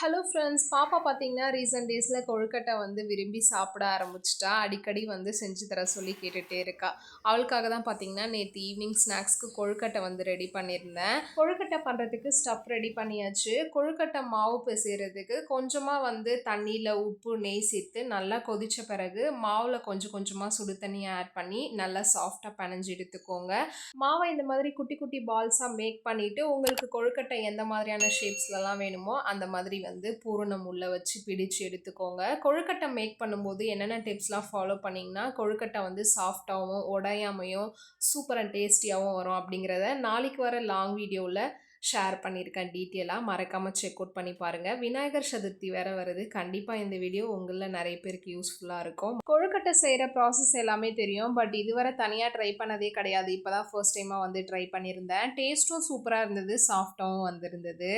Hello friends, பாப்பா பார்த்தீங்கன்னா recent டேஸில் கொழுக்கட்டை வந்து விரும்பி சாப்பிட ஆரம்பிச்சிட்டா. அடிக்கடி வந்து செஞ்சு தர சொல்லி கேட்டுகிட்டே இருக்கா. அவளுக்காக தான் பார்த்தீங்கன்னா நேற்று ஈவினிங் ஸ்நாக்ஸ்க்கு கொழுக்கட்டை வந்து ரெடி பண்ணியிருந்தேன். கொழுக்கட்டை பண்ணுறதுக்கு ஸ்டஃப் ரெடி பண்ணியாச்சு. கொழுக்கட்டை மாவு பிசைறதுக்கு கொஞ்சமாக வந்து தண்ணியில் உப்பு நெய் சேர்த்து நல்லா கொதித்த பிறகு மாவில் கொஞ்சம் கொஞ்சமாக சுடு தண்ணியை ஆட் பண்ணி நல்லா சாஃப்டாக பிணைஞ்சு எடுத்துக்கோங்க. மாவை இந்த மாதிரி குட்டி குட்டி பால்ஸாக மேக் பண்ணிவிட்டு உங்களுக்கு கொழுக்கட்டை எந்த மாதிரியான ஷேப்ஸ்லலாம் வேணுமோ அந்த மாதிரி வந்து பூரணம் உள்ள வச்சு பிடிச்சு எடுத்துக்கோங்க. கொழுக்கட்டை மேக் பண்ணும்போது என்னென்ன டிப்ஸ்லாம் ஃபாலோ பண்ணிங்கன்னா கொழுக்கட்டை வந்து சாஃப்டாகவும் உடையாமையும் சூப்பர் அண்ட் டேஸ்டியாகவும் வரும் அப்படிங்கிறத நாளைக்கு வர லாங் வீடியோவில் ஷேர் பண்ணியிருக்கேன் டீட்டெயிலாக. மறக்காமல் செக் அவுட் பண்ணி பாருங்கள். விநாயகர் சதுர்த்தி வேறு வருது. கண்டிப்பாக இந்த வீடியோ உங்களில் நிறைய பேருக்கு யூஸ்ஃபுல்லாக இருக்கும். கொழுக்கட்டை செய்கிற ப்ராசஸ் எல்லாமே தெரியும், பட் இதுவரை தனியாக ட்ரை பண்ணதே கிடையாது. இப்போ தான் ஃபர்ஸ்ட் டைமாக வந்து ட்ரை பண்ணியிருந்தேன். டேஸ்ட்டும் சூப்பராக இருந்தது, சாஃப்டாகவும் வந்திருந்தது.